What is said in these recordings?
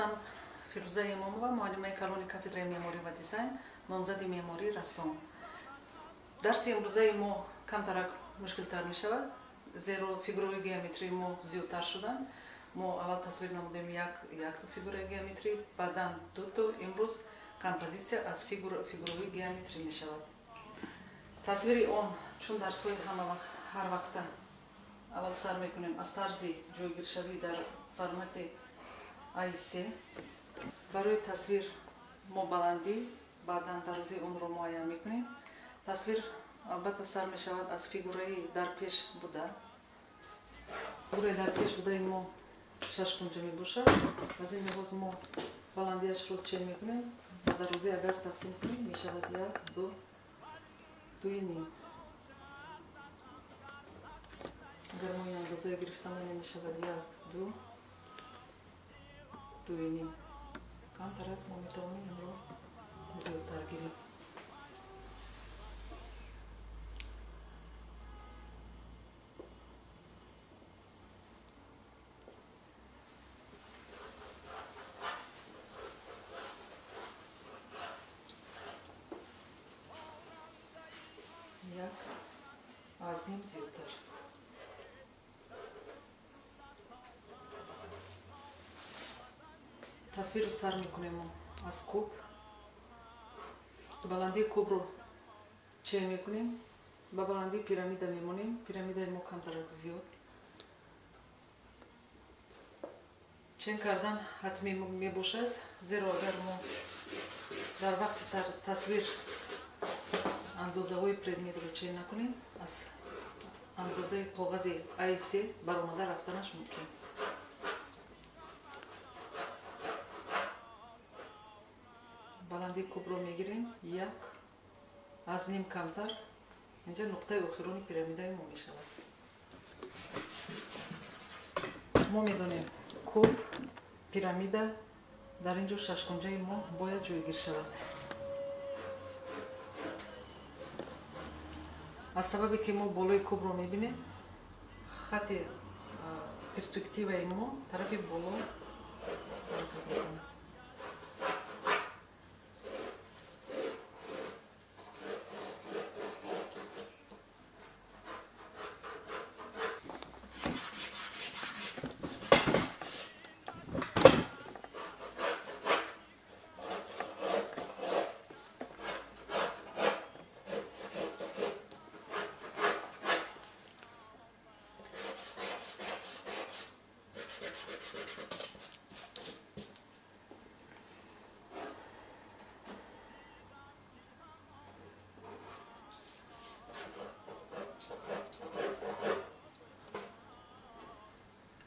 ҳастам Фирӯза Имомова, муаллимаи калони кафедраи меъморӣ ва дизайн, номзади меъморӣ рассон. Дарси имрӯзаи мо камтарак мушкилтар мешавад, зеро фигураҳои геометрии мо зиёдтар шуданд. Мо аввал тасвир намудем якта фигураи геометрӣ, баъдан дуто. Имрӯз композитсия аз фигураҳои геометрӣ мешавад. Тасвири он чун дарсҳои ҳар вақта аввал сар мекунем аз тарзи ҷойгиршавӣ дар формати А3. Барои тасвир мо баландӣ, баъдан дарозии онро муайян мекунем. Тасвир албатта сар мешавад аз фигураи дар пеш буда. Фигураи дар пеш будаи мо 6 кунҷа мебошад. Аз ин лиҳоз мо баландиашро чен мекунем. Ба дарозӣ агар тақсим кунем мешавад 1, 2, 2.5. Агар мо ин андозаи гирифта монем мешавад 1, 2, 2.5. Камтарак мо метавонем инро зиёдтар гирем. Як аз ним зиёдтар. Тасвирро сар мекунем аз куб. Баландии кубро чен мекунем. Ба баландии пирамида мемонем. Пирамидаи мо камтарак зиёд. Чен кардан ҳатмӣ мебошад, зеро агар мо дар вақти тасвир андозаҳои предметро чен накунем, аз андозаи коғази А3 баромада рафтанаш мумкин. Баландии кубро мегирем, 1 аз ним камтар. Инҷа нуқтаи охирони пирамидаи мо мешавад. Мо медонем куб, пирамида, дар ин ҷо шашкунҷаи мо бояд ҷойгир шавад. аз сабабе ки мо болои кубро мебинем, хати перспективаи мо тарафи боло ҳаракат мекунад.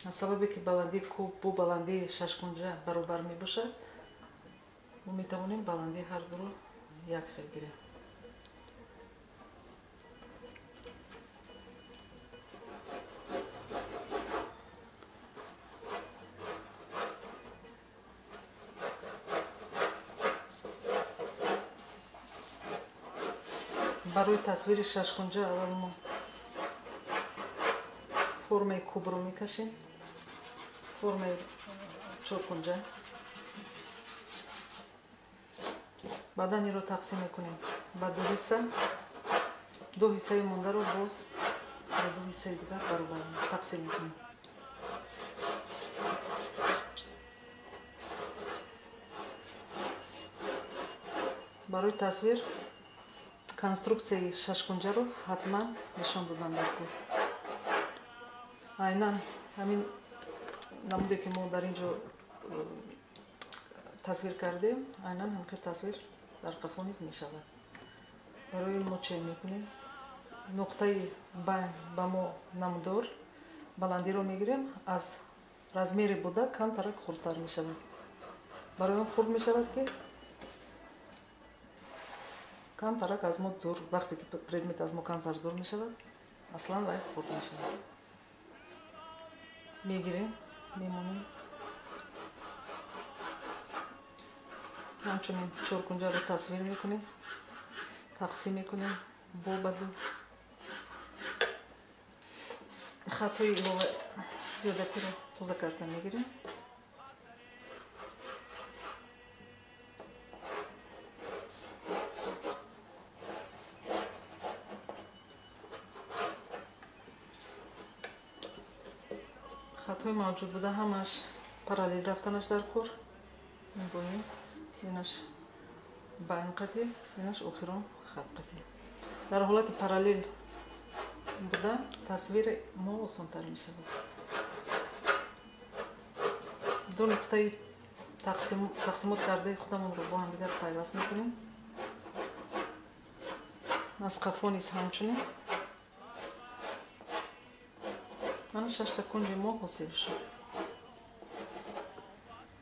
аз сабабе ки баландии куб бо баландии шашкунҷа баробар мебошад, мо метавонем баландии ҳардуро як хел гирем. барои тасвири шашкунҷа аввал мо формаи кубро мекашем, формаи чоркунҷа. баъдан инро тақсим мекунем ба ду ҳисса. ду ҳиссаи мондаро боз ба ду ҳиссаи дигар баробар тақсим мекунем. барои тасвир конструксияи шашкунҷаро ҳатман нишон додам дар кур. айнан ҳамин намуде ки мо дар ин ҷо тасвир кардем, айнан ҳамин тасвир дар қафо низ мешавад. барои ин мо чен мекунем. нуқтаи байн ба мо намудор, баландиро мегирем, аз размери буда камтарак хурдтар мешавад. барои он хурд мешавад ки камтарак аз мо дур, вақте ки предмет аз мо камтар дур мешавад, аслан вай хурд мешавад. мегирем, мемонем. ҳамчунин чоркунҷаро тасвир мекунем, тақсим мекунем бо ба ду. хатҳои илова зиёдатиро тоза карда мегирем. خطای موجود بوده همش پرالیل رفتنش در کور میبینیم. اینش با این قطعی، اینش اخیران خط قطعی. در حالت پرالیل بوده تصویر ما آسان‌تر میشه. دو نقطه تقسیمات کرده خودمون رو با هم دیگر پیوست میکنیم. از قفا نیز همچنین. من 6 تا کنج ما حاصل شد.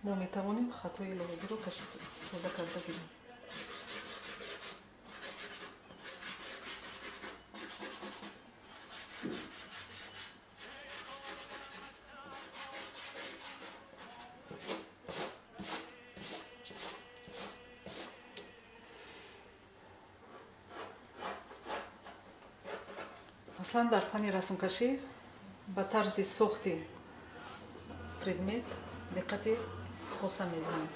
ما میتوانیم خطای لوگی رو تازه کرده بگیریم. اصلا در فن رسم کشی به طرز ساخت پردمت دقت خاص می‌دهیم.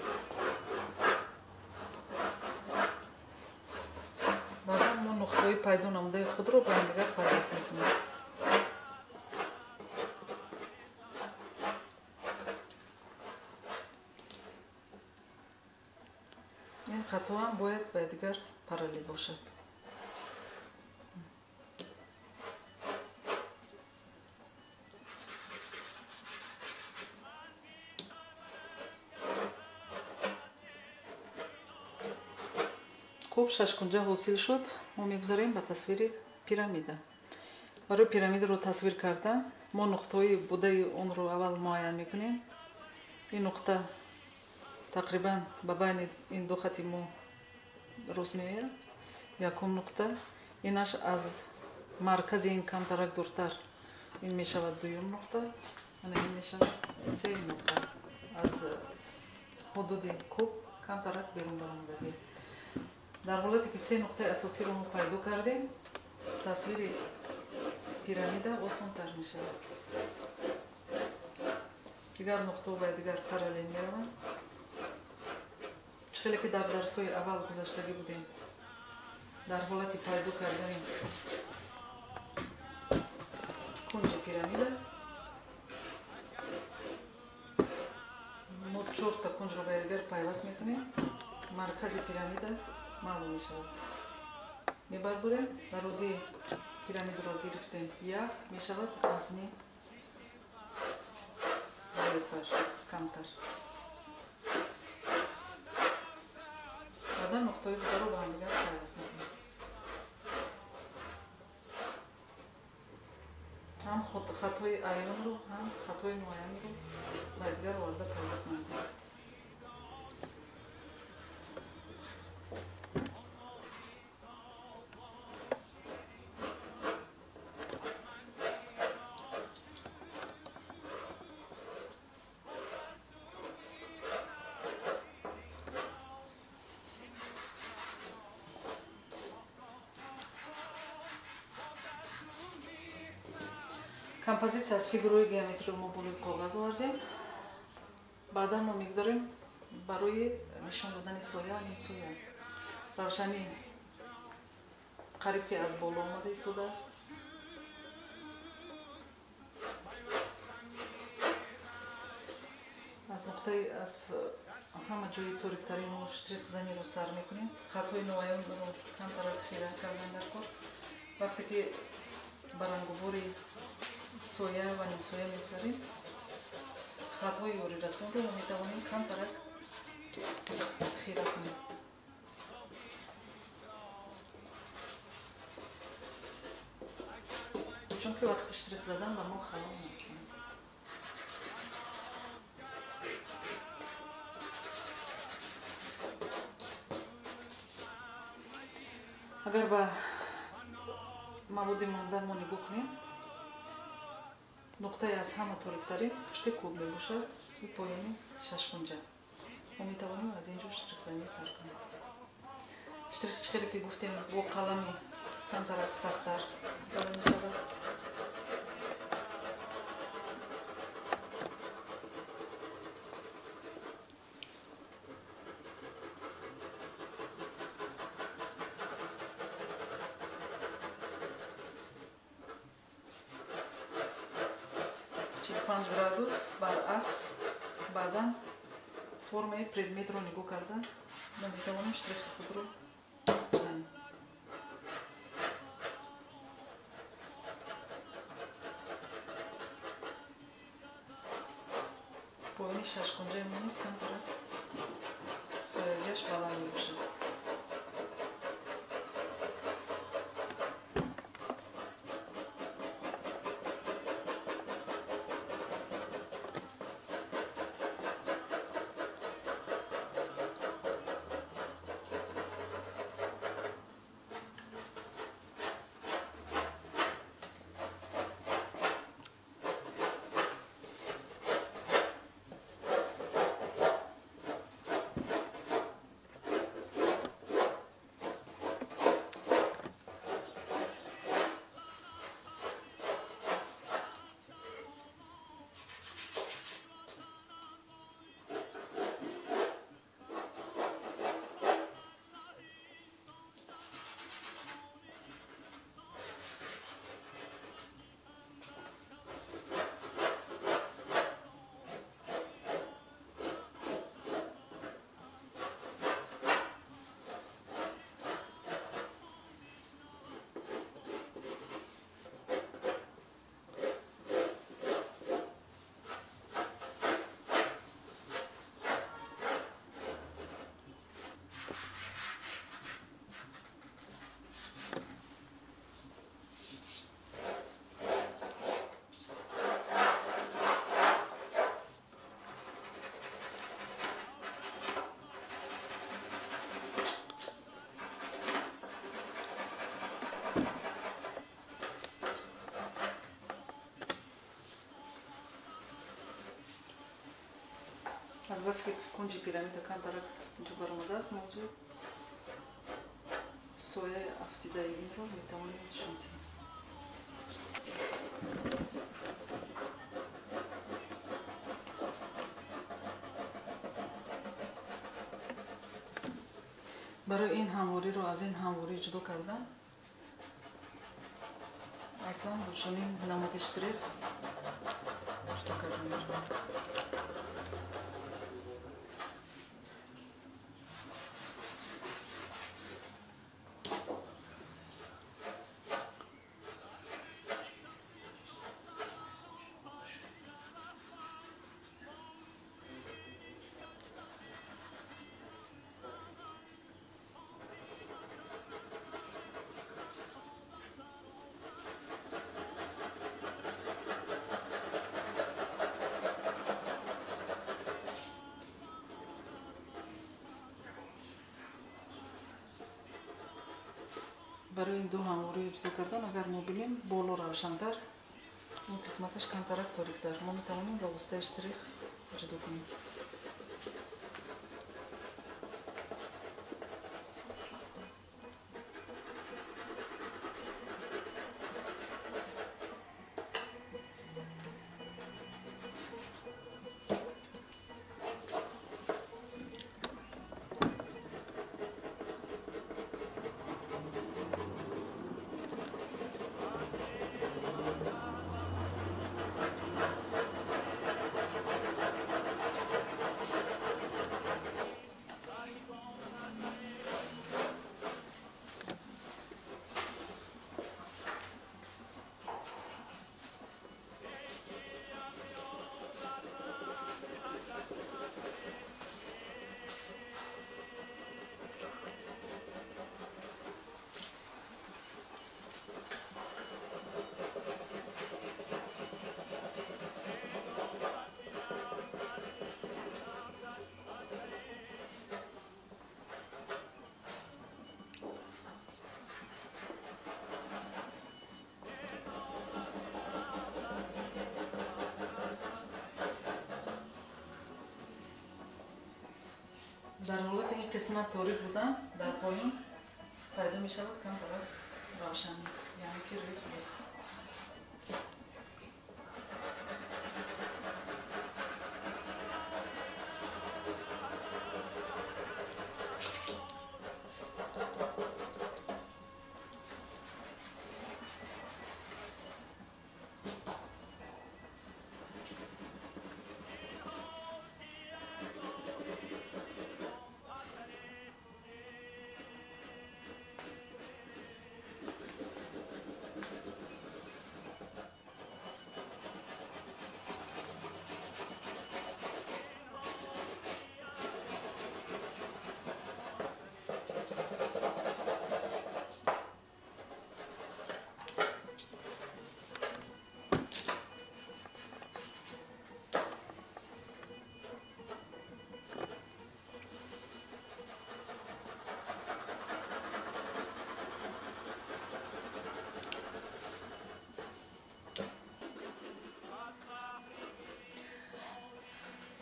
بعد ما نقطه‌های پیدا نموده خود رو به هم دیگر پیوست می‌کنیم. این خطا هم باید به دیگر پرالیل باشد. خوب 6 کنجه حاصل شد. ما میگذاریم به تصویر پیرامیده. برای پیرامید رو تصویر کردن ما نقطه‌های بوده اون رو اول معین میکنیم. این نقطه تقریبا به بین این دو خط ما درست میاد. یکم نقطه اینش از مرکز این کمترک دورتر این میشود دوم نقطه. این میشود سه نقطه از حدود کوب کمترک بیرون برآمده. در حالتی که سه نقطه اساسی رو ما پیدا کردیم تصویر پیرامیده آسان تر می شود. دیگر نقطه و دیگر پرالیل می روند. خیلی که در درس‌های اول گذشتگی بودیم در حالت پیدا کردن کنج پیرامیده ما 4 تا کنج رو به دیگر پیوست می کنیم. مرکز پیرامیده معلوم می شود. می بریم و روزی پیرامید رو گرفتیم. یک می شود از نیم زیادتر کمتر. بعد نقطه بوده رو به هم دیگر پیوست می کنیم. هم خطای ایون رو هم خطای معین رو به دیگر وارد پیوست می کنیم. کمپوزیسیا از فیگورهای گیومتری ما بروی کاغذ آوردیم. بعدا ما میگذاریم برای نشان دادن سایه و نیم سایه. روشنی قریب که از بالا آمده ایستاده است. از نقطه از همه جای تاریک‌ترین ما شتریک زمین رو سر میکنیم. خطهای نوعیان رو کم طرف خیره کردن در کار. وقتی که برانگوبوری سایه و نیم سایه میگذاریم خطهای اوری رسون رو میتوانیم کم طرف خیره کنیم. چون که وقت اشتراک زدن به ما خراب نیست. اگر به مواد مانده ما نگاه کنیم نقطه از همه تاریک‌ترین پشت کوب می باشد. این پایانی 6 کنجه. ما می توانیم از اینجا اشتراک زمینی سر کنیم. اشتراک خیلی که گفتیم با قلمی کم طرف سخت‌تر زده می شود. گرادوس форме предмет ро нигоҳ карда наметавонем штрихи худро бизанем. поини шашкунҷаи мо нест камтарак соягиаш баланд мебошад. Albasque кунҷи пирамида камтарак инҷо баромадааст, мавҷуд соя афтидаи инро метавонем шунтем. барои ин ҳамвориро аз ин ҳамворӣ ҷудо кардан аслан бо чунин намуди штрих ҷудо кардан мешавад. барои ин ду ҳамвориро ҷудо кардан агар мо бинем боло равшантар, ин қисматаш камтарак ториктар, мо метавонем ба воситаи штрих ҷудо кунем. дар ҳолати ин қисмат торик будан дар поин пайдо мешавад камтарак равшан, яъне ки рефлекс.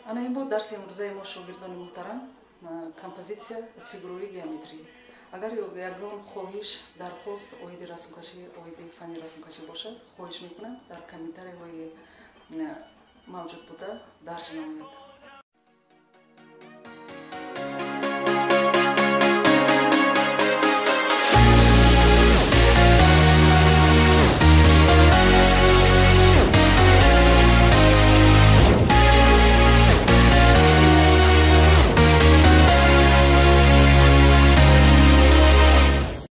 أنا این بود درس امروزه ما شاگردان محترم کمپوزیسیا از فیگوروی گیومتری. اگر یگان خواهش درخواست اویدی رسم کشی اویدی فنی رسم کشی باشد خواهش میکنم در کامنتاری موجود بوده درج نمایید.